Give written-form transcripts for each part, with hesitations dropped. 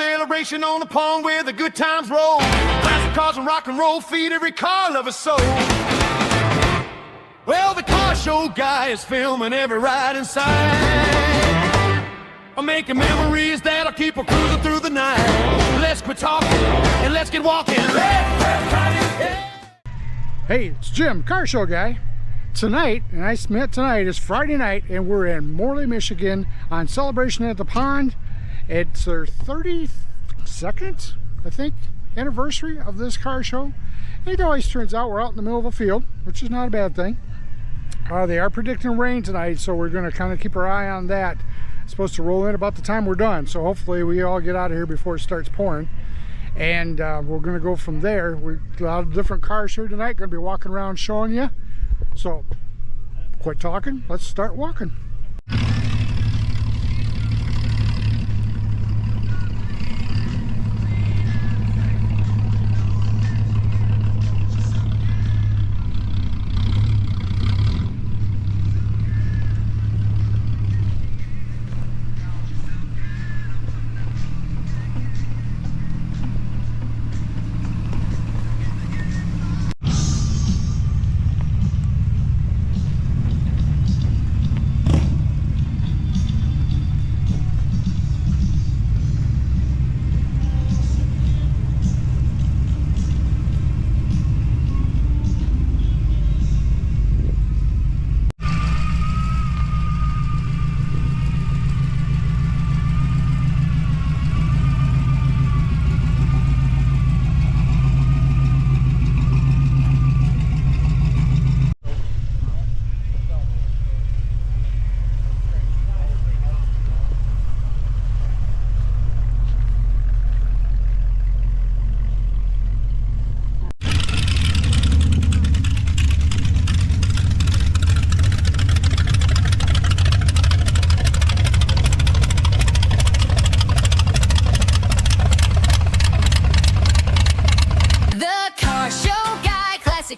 Celebration on the pond where the good times roll. Classic cars and rock and roll feed every car lover's soul. Well, the car show guy is filming every ride inside. I'm making memories that'll keep a cruising through the night. Let's quit talking and let's get walking. Hey, it's Jim, car show guy. Tonight, and I meant tonight, is Friday night, and we're in Morley, Michigan on Celebration at the Pond. It's their 32nd, I think, anniversary of this car show. And it always turns out we're out in the middle of a field, which is not a bad thing. They are predicting rain tonight, so we're going to kind of keep our eye on that. It's supposed to roll in about the time we're done, so hopefully we all get out of here before it starts pouring. And we're going to go from there. We've got a lot of different cars here tonight. Going to be walking around showing you. So, quit talking. Let's start walking.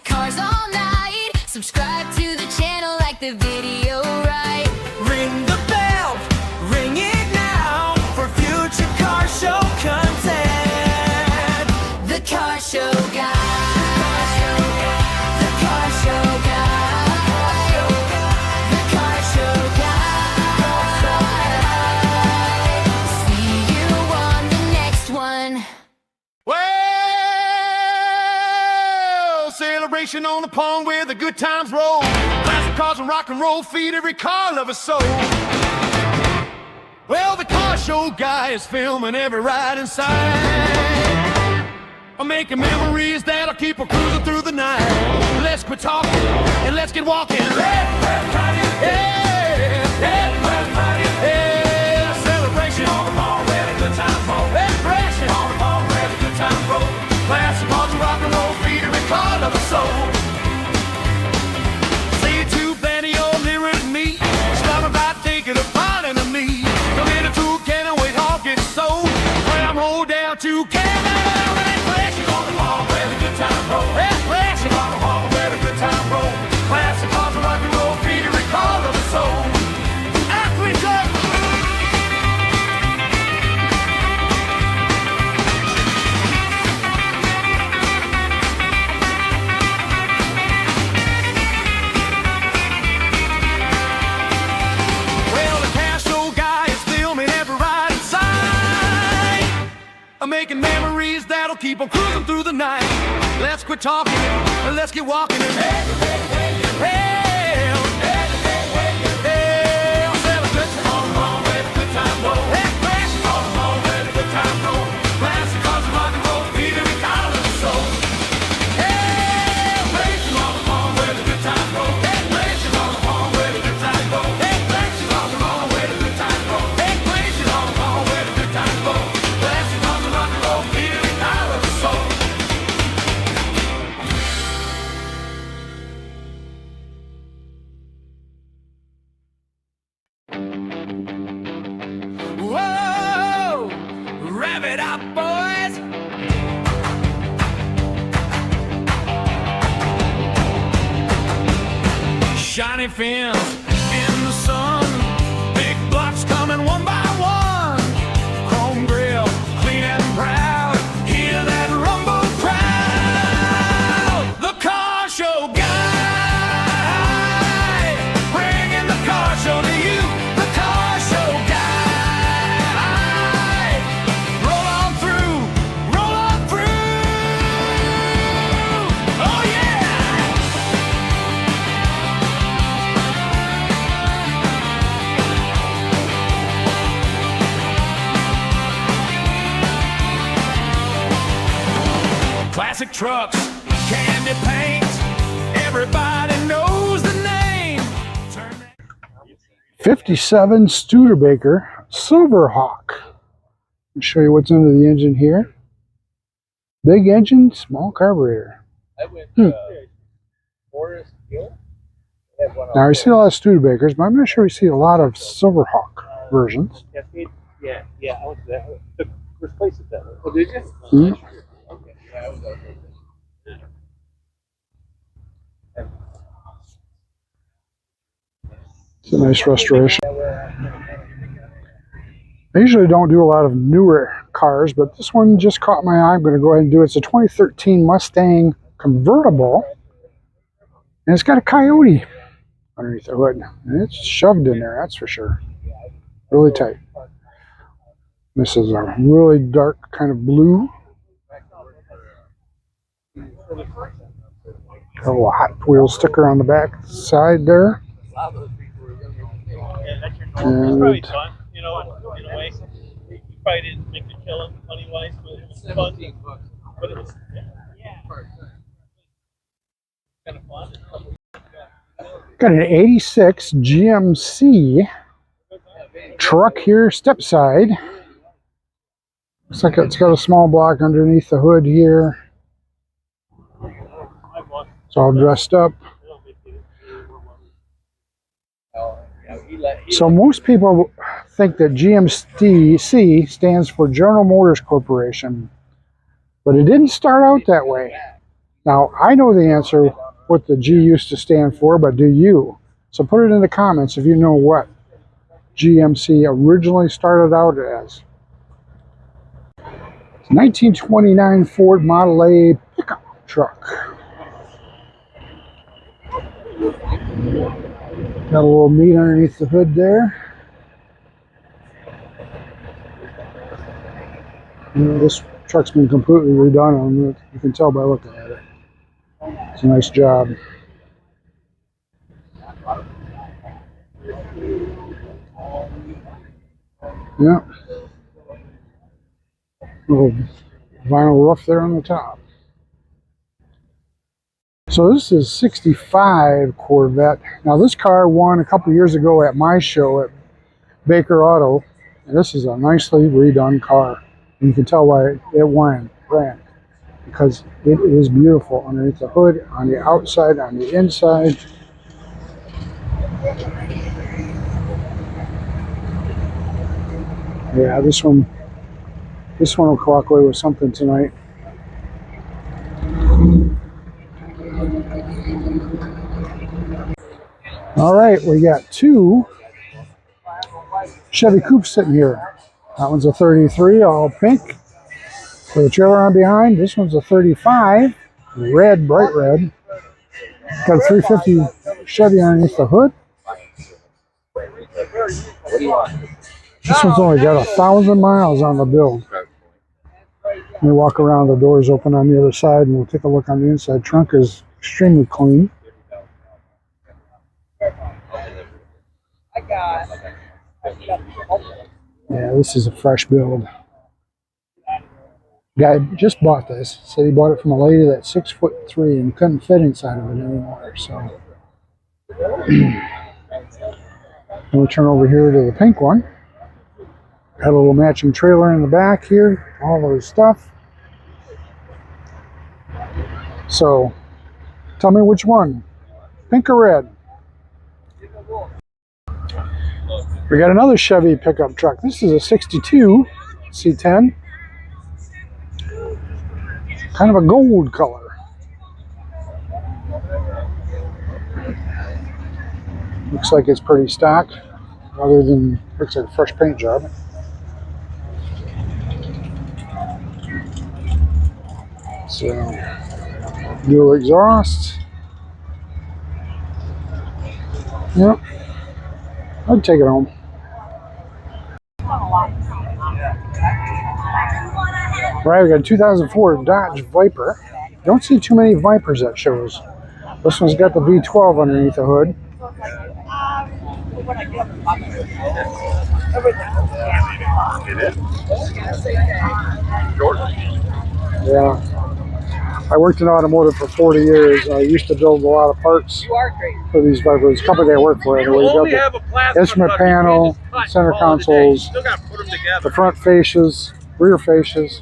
Cars all night. Subscribe to the channel, like the video, right? Ring the bell, ring it now for future car show content. The Car Show Guy. The Car Show Guy. The Car Show Guy. See you on the next one. Celebration on the pond where the good times roll. Classic cars and rock and roll feed every car lover's soul. Well, the car show guy is filming every ride inside. I'm making memories that'll keep a cruising through the night. Let's quit talking and let's get walking. Celebration on the pond where the good times roll. Celebration on the pond where the good times roll. Classic cars and rock and roll feed every car of the soul. Say it to plenty of mirror to me. Stop about taking a part of me. Come in a two can and wait, all get sold. When I'm hold down two can. Classic on the pond where the good time roll. Classic on the pond where the good time roll. Classic cars and rock and roll feed every car of the soul. Making memories that'll keep on cruising through the night. Let's quit talking and let's get walking. Celebration on the pond where the good time roll. Classic on the pond where the good time roll. Classic cars and rock and roll feed every car of the soul. Celebration on the pond where the good time roll. Celebration on the pond where the good time roll. Celebration on the pond where the good time roll. Celebration on the pond where the good time roll. Whoa, rev it up, boys. Shiny fins in the sun, big blocks coming one by one. Chrome grill, clean trucks, candy paints, everybody knows the name. 57 Studebaker Silverhawk. I'll show you what's under the engine here. Big engine, small carburetor. Now we see a lot of Studebakers, but I'm not sure we see a lot of Silverhawk versions. Yeah, I went to that. The first place at that. Oh, did you? Mm-hmm. Okay, yeah, I was out there. It's a nice restoration. I usually don't do a lot of newer cars, but this one just caught my eye. I'm going to go ahead and do it. It's a 2013 Mustang convertible, and it's got a Coyote underneath the hood. And it's shoved in there, that's for sure. Really tight. This is a really dark kind of blue. Got a little Hot Wheels sticker on the back side there. It's probably fun, you know, in a way. You probably didn't make the killing money-wise, but it was fun. But it was, kind of fun. Got an 86 GMC truck here, step side. Looks like it's got a small block underneath the hood here. It's all dressed up. So most people think that GMC stands for General Motors Corporation, but it didn't start out that way. Now, I know the answer, what the G used to stand for, but do you? So put it in the comments if you know what GMC originally started out as. 1929 Ford Model A pickup truck. Got a little meat underneath the hood there. This truck's been completely redone on it. You can tell by looking at it. It's a nice job. Yeah. Little vinyl roof there on the top. So this is 65 Corvette. Now this car won a couple years ago at my show at Baker Auto. And this is a nicely redone car. And you can tell why it won, because it is beautiful underneath the hood, on the outside, on the inside. Yeah, this one will walk away with something tonight. All right, we got two Chevy coupes sitting here. That one's a 33, all pink, with a trailer on behind. This one's a 35, red, bright red. Got a 350 Chevy underneath the hood. This one's only got 1,000 miles on the build. Let me walk around, the doors open on the other side, and we'll take a look on the inside. Trunk is extremely clean. Yeah, this is a fresh build. Guy just bought this. Said he bought it from a lady that's 6'3" and couldn't fit inside of it anymore. So, and we turn over here to the pink one. Got a little matching trailer in the back here. All those stuff. So, tell me which one, pink or red? We got another Chevy pickup truck. This is a 62 C10. Kind of a gold color. Looks like it's pretty stock, other than looks like a fresh paint job. So, dual exhaust. Yep. I'd take it home. Right, we got a 2004 Dodge Viper. Don't see too many Vipers at shows. This one's got the V12 underneath the hood. Yeah. I worked in automotive for 40 years. I used to build a lot of parts for these Vipers. The company I worked for, anyway, built the instrument panel, center consoles, the front fascias, rear fascias.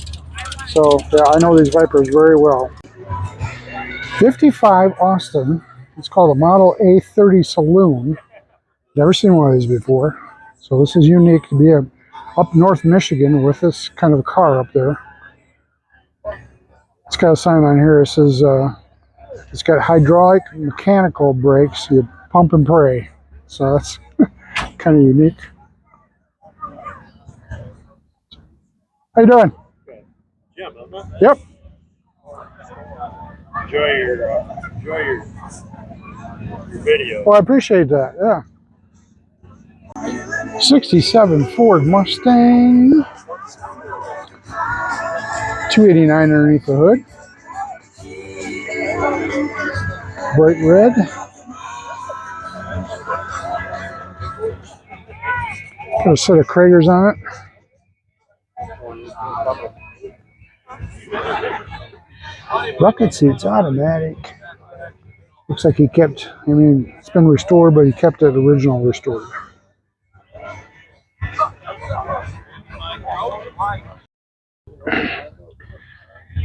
So yeah, I know these Vipers very well. 55 Austin. It's called a Model A30 Saloon. Never seen one of these before. So this is unique to be up north Michigan with this kind of a car up there. It's got a sign on here. It says it's got hydraulic mechanical brakes. You pump and pray. So that's kind of unique. How you doing? Jim, huh? Yep. Enjoy your video. Well, I appreciate that. Yeah. 67 Ford Mustang. 289 underneath the hood. Bright red. Got a set of Kragers on it. Bucket seats, automatic. Looks like he kept, I mean, it's been restored, but he kept it original restored.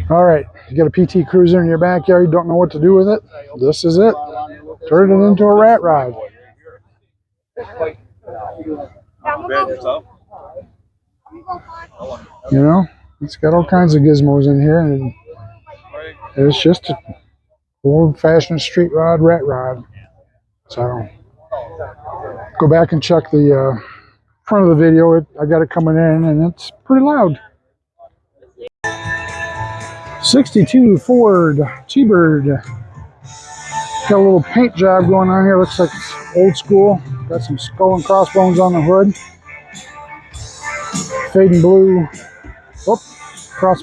All right, you got a PT Cruiser in your backyard, you don't know what to do with it? This is it. Turn it into a rat rod. You know, it's got all kinds of gizmos in here, and it's just an old-fashioned street rod, rat rod. So, go back and check the front of the video. I got it coming in, and it's pretty loud. 62 Ford T-Bird. Got a little paint job going on here. Looks like it's old school. Got some skull and crossbones on the hood. Fading blue. Whoop. Skull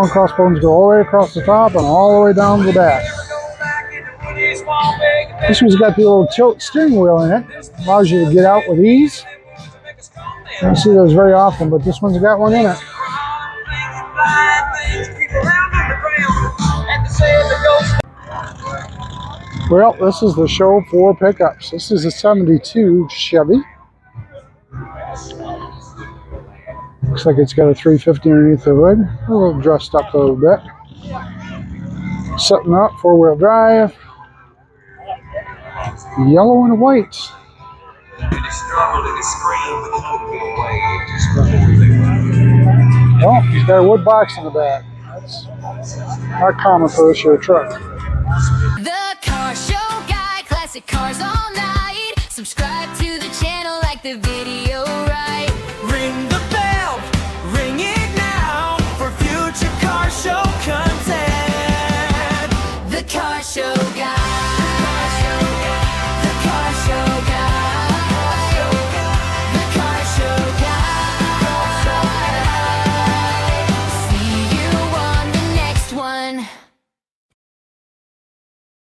and crossbones go all the way across the top and all the way down to the back. This one's got the little tilt steering wheel in it. Allows you to get out with ease. You don't see those very often, but this one's got one in it. Well, this is the show for pickups. This is a 72 Chevy. Looks like it's got a 350 underneath the hood. A little dressed up a little bit. Setting up, four-wheel drive. Yellow and white. Well, he's got a wood box in the back. That's not common for this year truck. The Car Show Guy, classic cars all night. Subscribe to the channel, like the video.